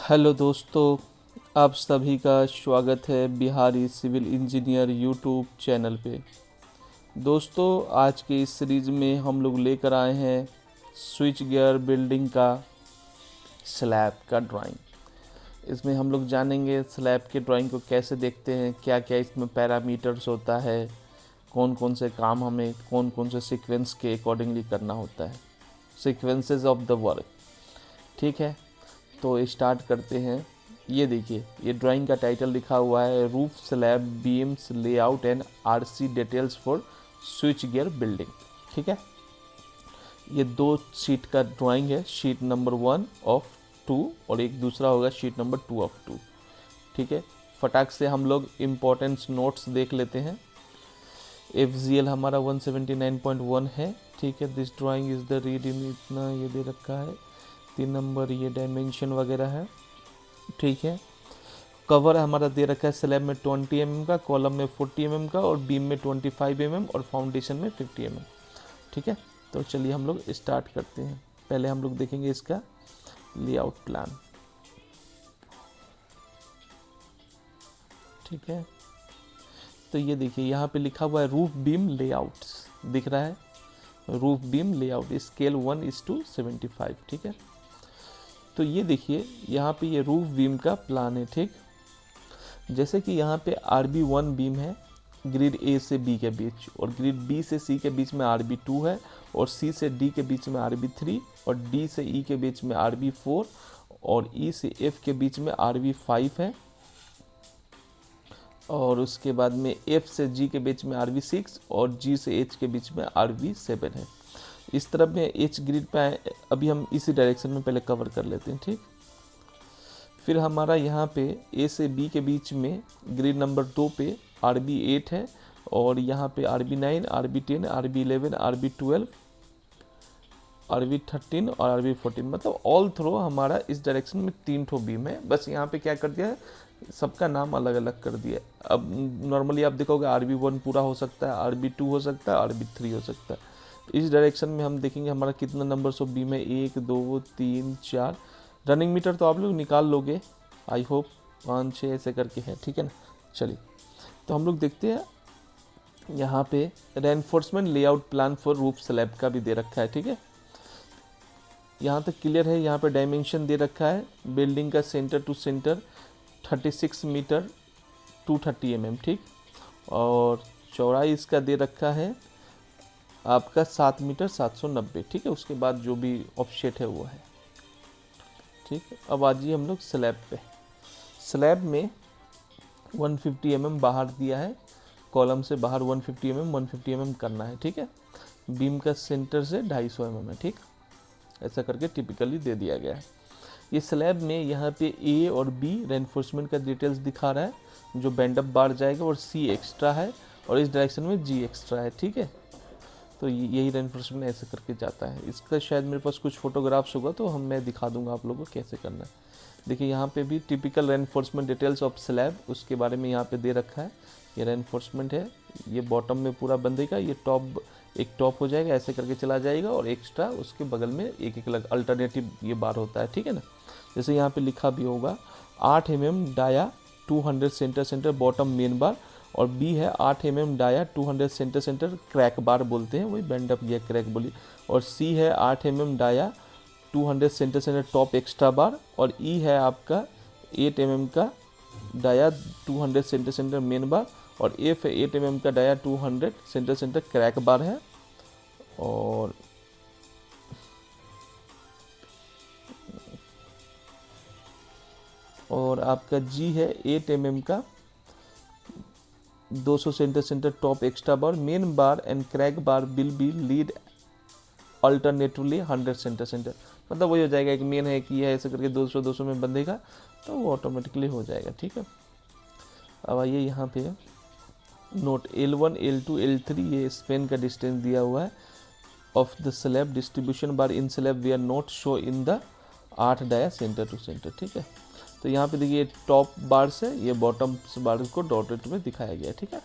Hello दोस्तों, आप सभी का स्वागत है Bihari civil engineer YouTube channel पे। दोस्तों, आज के इस सीरीज़ में हम लोग लेकर आए हैं स्विच गियर बिल्डिंग का स्लैब का ड्राइंग। इसमें हम लोग जानेंगे स्लैब के ड्राइंग को कैसे देखते हैं, क्या क्या इसमें पैरामीटर्स होता है, कौन कौन से काम हमें कौन कौन से सीक्वेंस के अकॉर्डिंगली करना होता है, सीक्वेंसेस ऑफ द वर्क। ठीक है, तो स्टार्ट करते हैं। ये देखिए, ये ड्राइंग का टाइटल लिखा हुआ है roof slab beams layout and RC details for switch gear building. ठीक है, ये दो शीट का ड्राइंग है, शीट नंबर 1 ऑफ 2 और एक दूसरा होगा शीट नंबर 2 ऑफ 2। ठीक है, फटाक से हम लोग इम्पोर्टेंस नोट्स देख लेते हैं। FGL हमारा 179.1 है। ठीक है, this drawing is the read in, इतना ये दे रखा है। 3 नंबर ये डायमेंशन वगैरह है। ठीक है, कवर हमारा दे रखा है स्लैब में 20 mm का, कॉलम में 40 mm का और बीम में 25 mm और फाउंडेशन में 50 mm। ठीक है, तो चलिए हम लोग स्टार्ट करते हैं। पहले हम लोग देखेंगे इसका लेआउट प्लान। ठीक है, तो ये देखिए यहाँ पे लिखा हुआ है रूफ बीम लेआउट्स, दिख रहा है रूफ बीम लेआउट स्केल 1:75। ठीक है, तो ये देखिए यहाँ पे ये रूफ बीम का प्लान है। ठीक, जैसे कि यहाँ पे RB1 बीम है ग्रिड A से B के बीच, और ग्रिड B से C के बीच में RB2 है, और C से D के बीच में RB3, और D से E के बीच में RB4, और E से F के बीच में RB5 है, और उसके बाद में F से G के बीच में RB6 और G से H के बीच में RB7 है। इस तरफ में H ग्रिड पे आए, अभी हम इसी डायरेक्शन में पहले कवर कर लेते हैं। ठीक, फिर हमारा यहाँ पे A से B के बीच में ग्रिड नंबर 2 पे RB8 है, और यहाँ पे RB9, RB10, RB11, RB12, RB13 और RB14, मतलब ऑल थ्रो हमारा इस डायरेक्शन में 3 ठो बीम है। बस यहाँ पे क्या कर दिया है, सबका नाम अलग अलग कर दिया है। अब नॉर्मली आप देखोगे RB1 पूरा हो सकता है, RB2 हो सकता है, RB3 हो सकता है। इस डायरेक्शन में हम देखेंगे हमारा कितना नंबर ऑफ बीम है, 1 2 3 4। रनिंग मीटर तो आप लोग निकाल लोगे, आई होप 5 6 ऐसे करके है। ठीक है ना, चलिए तो हम लोग देखते हैं। यहाँ पे reinforcement layout plan for roof slab का भी दे रखा है। ठीक है, यहाँ तक क्लियर है। यहाँ पे डायमेंशन दे रखा है बिल्डिंग का centre to centre 36 metre 230 mm। ठीक, और चौड़ाई इसका दे रखा है आपका 7 मीटर 790। ठीक है, उसके बाद जो भी ऑफसेट है वो है। ठीक है, अब आ जाइए हम लोग स्लैब पे। स्लैब में 150 mm बाहर दिया है, कॉलम से बाहर 150 mm करना है। ठीक है, बीम का सेंटर से 250 mm है। ठीक, ऐसा करके टिपिकली दे दिया गया है। ये स्लैब में यहाँ पे A और B रेनफोर्समेंट का डिटेल्स दिखा रहा है, जो बैंड अप बार जाएगा, और C एक्स्ट्रा है, और इस डायरेक्शन में G एक्स्ट्रा है। ठीक है, तो यही रेनफोर्समेंट ऐसे करके जाता है। इसका शायद मेरे पास कुछ फोटोग्राफ्स होगा तो मैं दिखा दूंगा आप लोगों को कैसे करना है। देखिए यहाँ पे भी typical reinforcement details of slab, उसके बारे में यहाँ पे दे रखा है। ये रेनफोर्समेंट है, ये बॉटम में पूरा बंधेगा, ये टॉप एक टॉप हो जाएगा, ऐसे करके चला जाएगा, और एक्स्ट्रा उसके बगल में एक एक अलग अल्टरनेटिव ये बार होता है। ठीक है ना, जैसे यहाँ पे लिखा भी होगा 8 mm dia 200 centre centre bottom main bar, और B है 8 mm dia 200 centre centre crack bar बोलते हैं, वही बैंड अप या क्रैक बोली, और C है 8 mm dia 200 centre centre top extra bar, और E है आपका 8 mm का dia 200 centre centre main bar, और F है 8 mm का dia 200 centre centre crack bar है, और आपका G है 8 mm का 200 centre centre top extra bar main bar and crack bar will be lead alternatively 100 centre centre, मतलब वही हो जाएगा, एक मेन है कि है ऐसे करके 200 200 में बंधेगा, तो वो ऑटोमेटिकली हो जाएगा। ठीक है, अब आइए यहाँ पे नोट L1 L2 L3 ये स्पेन का डिस्टेंस दिया हुआ है of the slab distribution bar in slab we are not show in the 8 dia centre to centre. ठीक है, तो यहाँ पे देखिए टॉप बार से ये बॉटम बार को डॉटेड में दिखाया गया है। ठीक है,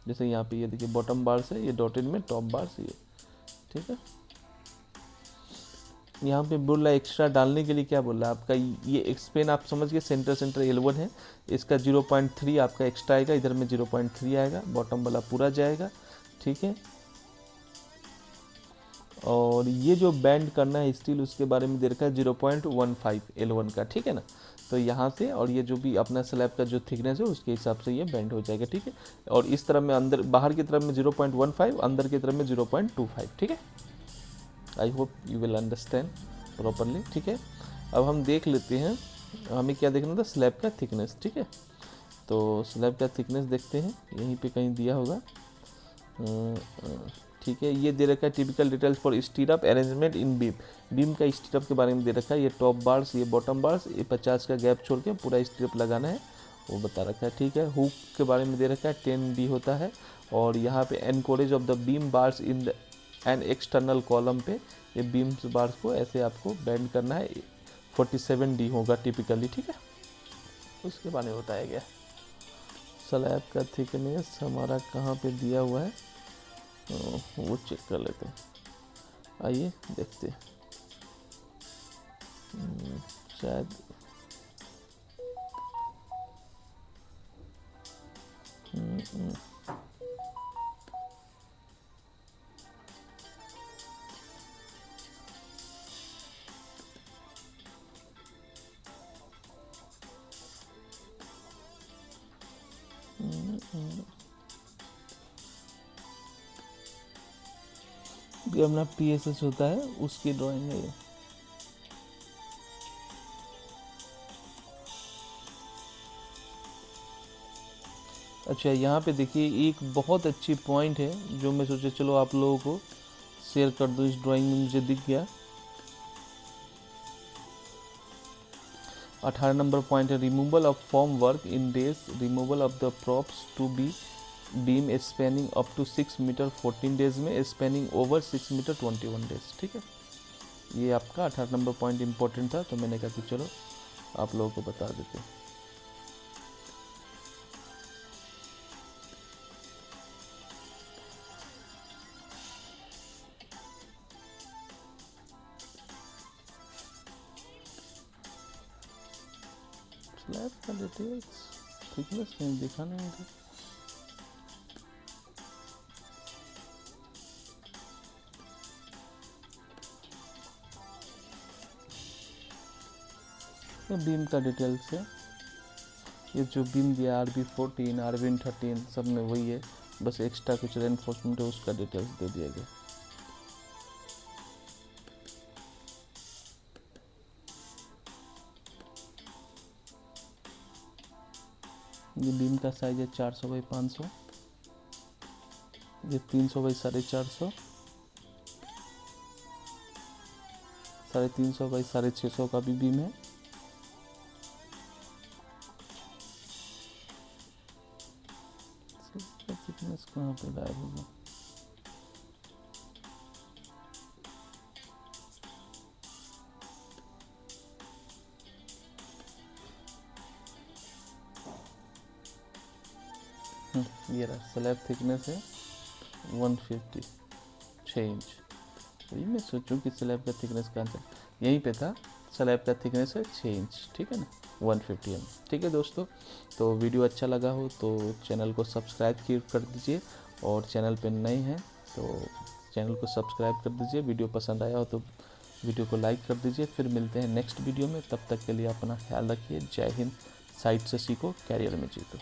जैसे यहाँ पे ये देखिए बॉटम बार से ये डॉटेड में टॉप बार से ये। ठीक है, यहाँ पे बोल रहा है एक्स्ट्रा डालने के लिए, क्या बोल रहा है आपका ये स्पेन आप समझ गए, सेंटर 11 है, इसका 0.3 आपका एक्स्ट्रा आएगा, इधर में 0.3 आएगा, बॉटम वाला पूरा जाएगा, ठीक है। और ये जो बैंड करना है स्टील, उसके बारे में दे रखा है 0.15 L1 का, ठीक है ना। तो यहाँ से और ये जो भी अपना स्लैब का जो थिकनेस है उसके हिसाब से ये बैंड हो जाएगा, ठीक है। और इस तरफ में अंदर, बाहर की तरफ में 0.15, अंदर की तरफ में 0.25, ठीक है। I hope you will understand properly, ठीक है। अब हम देख लेते हैं, हमें क्या देखना था, स्लैब का थिकनेस, ठीक है। तो स्लैब का थिकनेस देखते हैं, यहीं पे कहीं दिया होगा, ठीक है। ये दे रखा है typical details for स्टीरअप arrangement in beam, beam का स्टीरअप के बारे में दे रखा है, ये टॉप बार्स, ये बॉटम बार्स, ये 50 का गैप छोड़ के पूरा स्टीरअप लगाना है, वो बता रखा है, ठीक है। हुक के बारे में दे रखा है 10D होता है, और यहाँ पे anchorage of the beam bars in an external column पे, ये बीम्स बार्स को ऐसे आपको बैंड करना है, 47D होगा टिपिकली, ठीक है। उसके बारे में बताया गया। स्लैब का थिकनेस हमारा कहाँ पे दिया हुआ है, वो चेक कर लेते हैं, आइए देखते हैं। शायद ये अपना PSS होता है, उसकी ड्राइंग है ये। अच्छा, यहाँ पे देखिए एक बहुत अच्छी पॉइंट है जो मैं सोचा चलो आप लोगों को शेयर कर दूँ, इस ड्राइंग में मुझे दिख गया। 18 नंबर पॉइंट है, removal of form work in days, removal of the props to be beam spanning up to 6 metre 14 days में, स्पैनिंग ओवर 6 मीटर 21 डेज, ठीक है। ये आपका 18 नंबर पॉइंट इंपॉर्टेंट था, तो मैंने कहा कि चलो आप लोगों को बता देते हैं। स्लैब का डिटेल्स थिकनेस कहीं दिखा नहीं मुझे। ये बीम का डिटेल्स है, ये जो बीम दिया RB14 RB13 सब में वही है, बस एक्स्ट्रा कुछ रेनफोर्समेंट है उसका डिटेल्स दे दिया गया। ये बीम का साइज है 400 बाई 500, ये 300 बाई 450, 350 बाई 650 का भी बीम है। थिकनेस कहाँ पे गायब होगा, ये रहा, स्लैब थिकनेस है 150, 6 इंच। वही मैं सोचूं कि स्लैब का थिकनेस कहाँ था, यहीं पे था, स्लैब का थिकनेस है 6 इंच, ठीक है ना, 150 mm, ठीक है दोस्तों। तो वीडियो अच्छा लगा हो तो चैनल को सब्सक्राइब कर दीजिए, और चैनल पे नए हैं तो चैनल को सब्सक्राइब कर दीजिए। वीडियो पसंद आया हो तो वीडियो को लाइक कर दीजिए। फिर मिलते हैं नेक्स्ट वीडियो में, तब तक के लिए अपना ख्याल रखिए। जय हिंद। साइट से सीखो, कैरियर में जीतो।